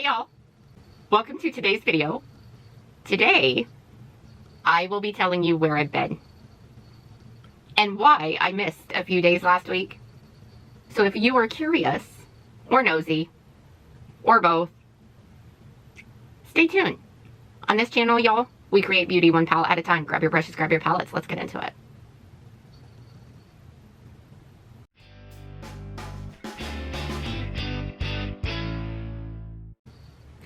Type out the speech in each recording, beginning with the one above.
Hi y'all, welcome to today's video. Today I will be telling you where I've been and why I missed a few days last week. So if you are curious or nosy or both, stay tuned. On this channel, y'all, we create beauty one palette at a time. Grab your brushes, grab your palettes, let's get into it.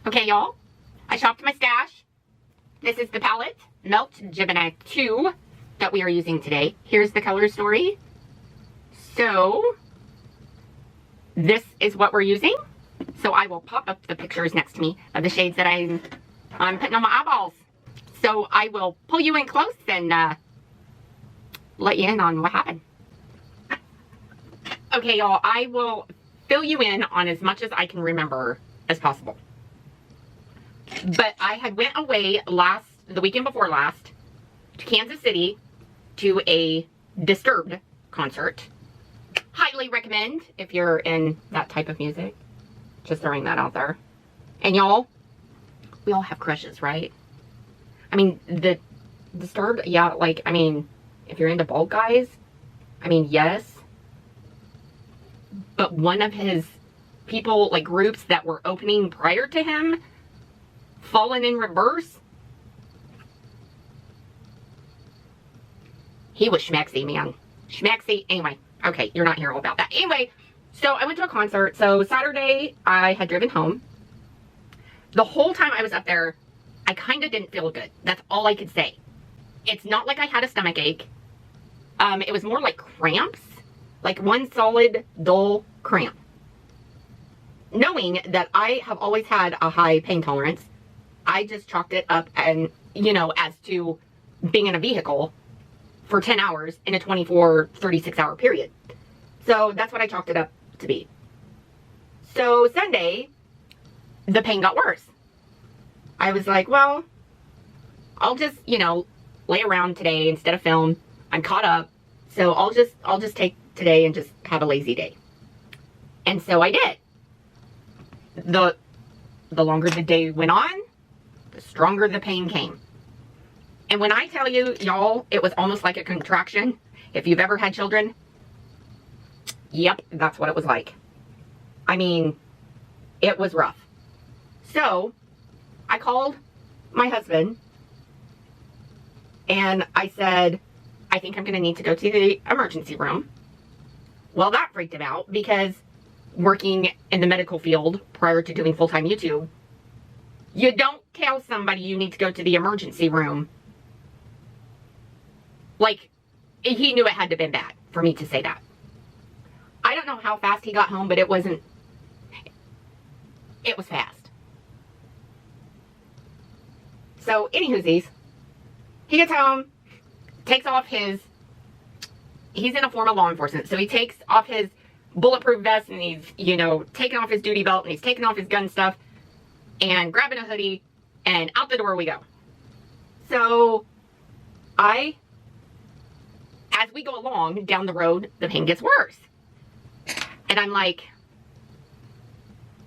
Okay, y'all, I shopped my stash. This is the palette, Melt Gemini II, that we are using today. Here's the color story. So, this is what we're using. So I will pop up the pictures next to me of the shades that I'm putting on my eyeballs. So I will pull you in close and let you in on what happened. Okay, y'all, I will fill you in on as much as I can remember as possible. But I had went away the weekend before last, to Kansas City to a Disturbed concert. Highly recommend if you're in that type of music. Just throwing that out there. And y'all, we all have crushes, right? I mean, the Disturbed, yeah, like, I mean, if you're into bald guys, I mean, yes. But one of his people, like, groups that were opening prior to him, Fallen in Reverse, he was schmaxy, man. Schmaxy. Anyway, okay, you're not here all about that. Anyway, so I went to a concert. So Saturday, I had driven home. The whole time I was up there, I kind of didn't feel good. That's all I could say. It's not like I had a stomach ache. It was more like cramps. Like one solid, dull cramp. Knowing that I have always had a high pain tolerance, I just chalked it up and, you know, as to being in a vehicle for 10 hours in a 24, 36 hour period. So that's what I chalked it up to be. So Sunday, the pain got worse. I was like, well, I'll just, you know, lay around today instead of film. I'm caught up. So I'll just take today and just have a lazy day. And so I did. The longer the day went on, the stronger the pain came. And when I tell you, y'all, it was almost like a contraction. If you've ever had children, yep, that's what it was like. I mean, it was rough. So, I called my husband and I said, I think I'm going to need to go to the emergency room. Well, that freaked him out because working in the medical field prior to doing full-time YouTube, you don't tell somebody you need to go to the emergency room. Like, he knew it had to have been bad for me to say that. I don't know how fast he got home, but it was fast. So, anywhoosies, he gets home, takes off he's in a form of law enforcement, so he takes off his bulletproof vest and he's, you know, taking off his duty belt and he's taking off his gun stuff and grabbing a hoodie and out the door we go. So as we go along down the road, the pain gets worse. And I'm like,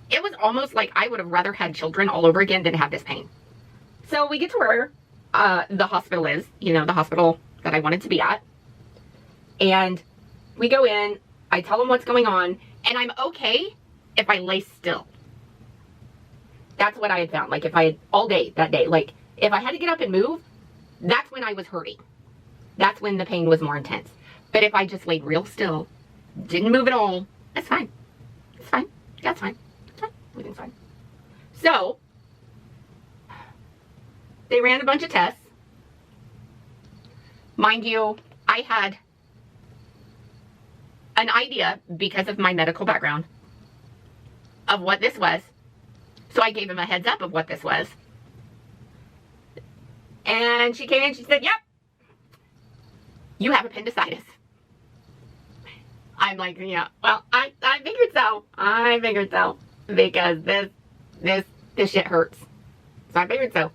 it was almost like I would have rather had children all over again than have this pain. So we get to where the hospital is, you know, the hospital that I wanted to be at. And we go in, I tell them what's going on, and I'm okay if I lay still. That's what I had found. Like, if I had all day that day, like, if I had to get up and move, that's when I was hurting. That's when the pain was more intense. But if I just laid real still, didn't move at all, that's fine. It's fine. That's fine. It's fine. Everything's fine. So, they ran a bunch of tests. Mind you, I had an idea, because of my medical background, of what this was. So I gave him a heads up of what this was. And she came in and she said, yep, you have appendicitis. I'm like, yeah, well, I figured so. I figured so. Because this shit hurts. So I figured so.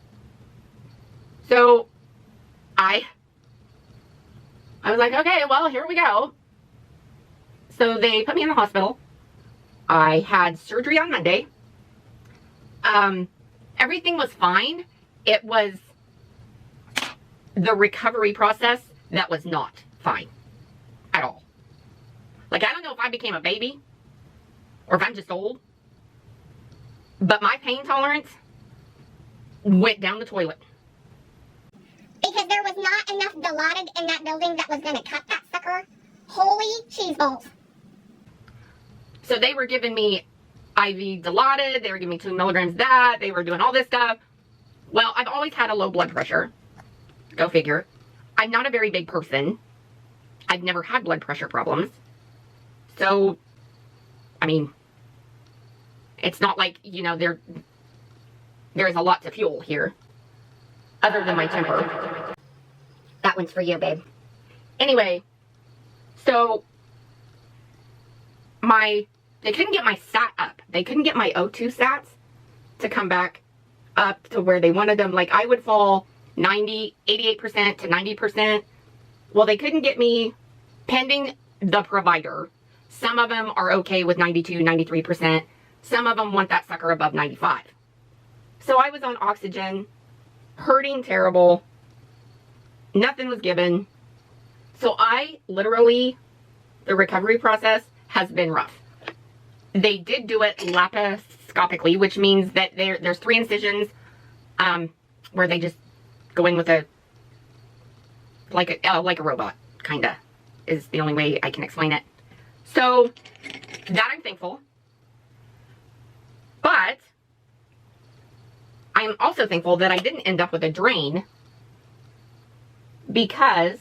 So I was like, okay, well, here we go. So they put me in the hospital. I had surgery on Monday. Everything was fine. It was the recovery process that was not fine at all. Like, I don't know if I became a baby or if I'm just old, but my pain tolerance went down the toilet. Because there was not enough dilaudid in that building that was going to cut that sucker. Holy cheese balls. So they were giving me IV Dilaudid, they were giving me 2 milligrams of that, they were doing all this stuff. Well, I've always had a low blood pressure. Go figure. I'm not a very big person. I've never had blood pressure problems. So, I mean, it's not like, you know, there's a lot to fuel here. Other than my temper. That one's for you, babe. Anyway, so they couldn't get my sat up. They couldn't get my O2 sats to come back up to where they wanted them. Like, I would fall 88% to 90%. Well, they couldn't get me, pending the provider. Some of them are okay with 92, 93%. Some of them want that sucker above 95. So I was on oxygen, hurting terrible. Nothing was given. So I literally, the recovery process has been rough. They did do it laparoscopically, which means that there's 3 incisions where they just go in with like a robot, kinda, is the only way I can explain it. So that I'm thankful. But I'm also thankful that I didn't end up with a drain, because,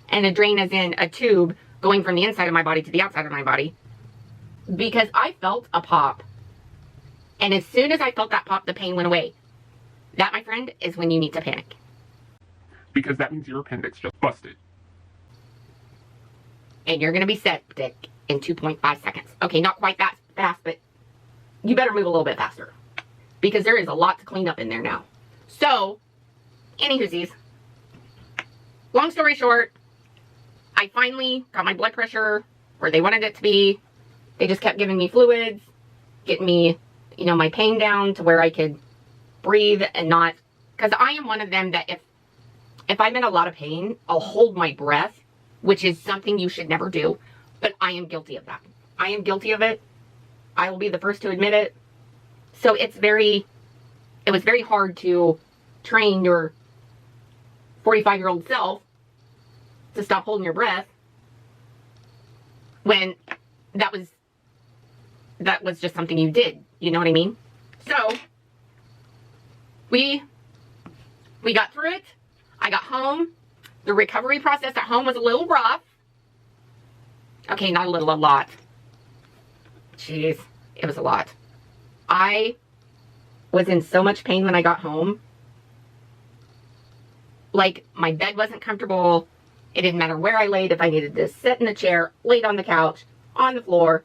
and a drain as in a tube going from the inside of my body to the outside of my body, because I felt a pop. And as soon as I felt that pop, the pain went away. That, my friend, is when you need to panic. Because that means your appendix just busted. And you're going to be septic in 2.5 seconds. Okay, not quite that fast, but you better move a little bit faster. Because there is a lot to clean up in there now. So, anywhoosies, long story short, I finally got my blood pressure where they wanted it to be. They just kept giving me fluids, getting me, you know, my pain down to where I could breathe and not, because I am one of them that if I'm in a lot of pain, I'll hold my breath, which is something you should never do, but I am guilty of that. I am guilty of it. I will be the first to admit it. So it was very hard to train your 45-year-old self to stop holding your breath when that was just something you did. You know what I mean? So we got through it. I got home. The recovery process at home was a little rough. Okay, not a little, a lot. Jeez, it was a lot. I was in so much pain when I got home. Like, my bed wasn't comfortable. It didn't matter where I laid. If I needed to sit in the chair, laid on the couch, on the floor,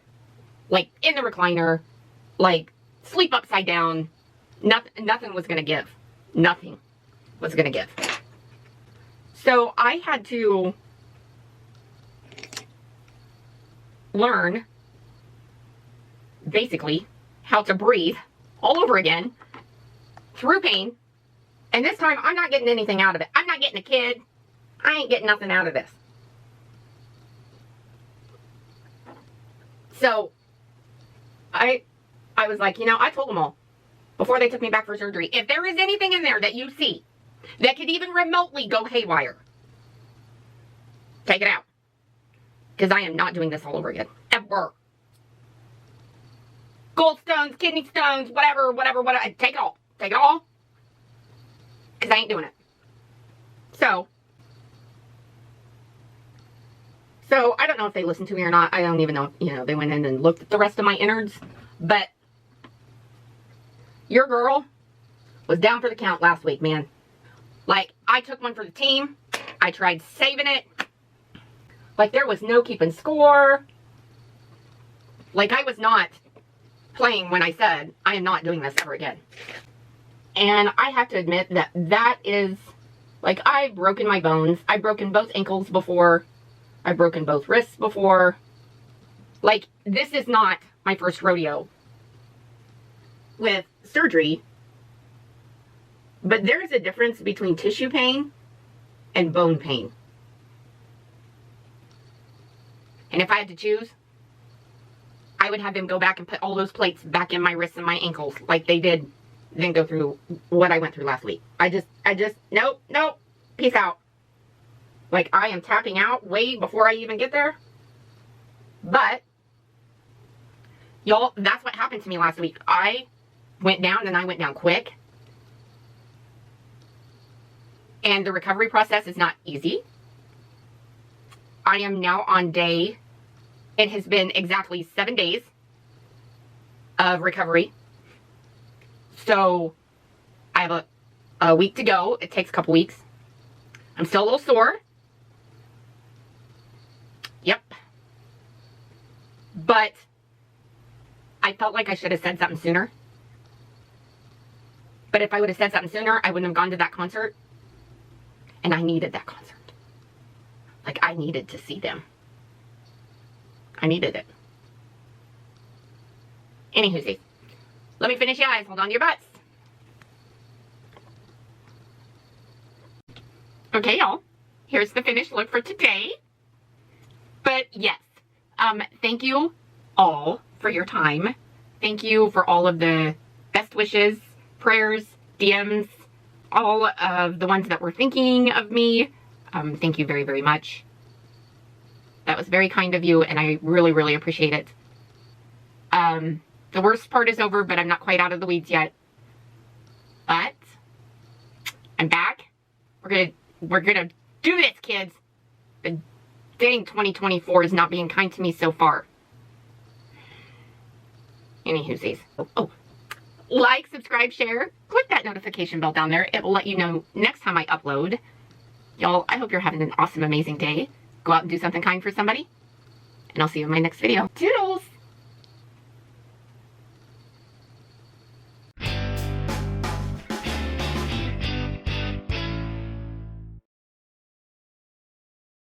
like in the recliner, like sleep upside down. Nothing was going to give. Nothing was going to give. So I had to learn, basically, how to breathe all over again through pain. And this time, I'm not getting anything out of it. I'm not getting a kid. I ain't getting nothing out of this. So, I was like, you know, I told them all before they took me back for surgery, if there is anything in there that you see that could even remotely go haywire, take it out. Because I am not doing this all over again. Ever. Gallstones, kidney stones, whatever. Take it all. Take it all. Because I ain't doing it. So, I don't know if they listened to me or not. I don't even know if, you know, they went in and looked at the rest of my innards. But your girl was down for the count last week, man. Like, I took one for the team. I tried saving it. Like, there was no keeping score. Like, I was not playing when I said, I am not doing this ever again. And I have to admit that is, like, I've broken my bones. I've broken both ankles before. I've broken both wrists before. Like, this is not my first rodeo with surgery, but there's a difference between tissue pain and bone pain. And if I had to choose, I would have them go back and put all those plates back in my wrists and my ankles like they did, then go through what I went through last week. I just, nope, peace out. Like, I am tapping out way before I even get there. But, y'all, that's what happened to me last week. I went down, and I went down quick. And the recovery process is not easy. I am now on day, it has been exactly 7 days of recovery. So, I have a week to go. It takes a couple weeks. I'm still a little sore. Yep. But I felt like I should have said something sooner. But if I would have said something sooner, I wouldn't have gone to that concert. And I needed that concert. Like, I needed to see them. I needed it. Anywho, let me finish, guys. Hold on to your butts. Okay, y'all. Here's the finished look for today. But yes, thank you all for your time. Thank you for all of the best wishes, prayers, DMs, all of the ones that were thinking of me. Thank you very, very much. That was very kind of you, and I really, really appreciate it. The worst part is over, but I'm not quite out of the weeds yet. But I'm back. We're gonna do this, kids. The dang 2024 is not being kind to me so far. Anywho, like, subscribe, share, click that notification bell down there. It will let you know next time I upload. Y'all, I hope you're having an awesome, amazing day. Go out and do something kind for somebody. And I'll see you in my next video. Toodles!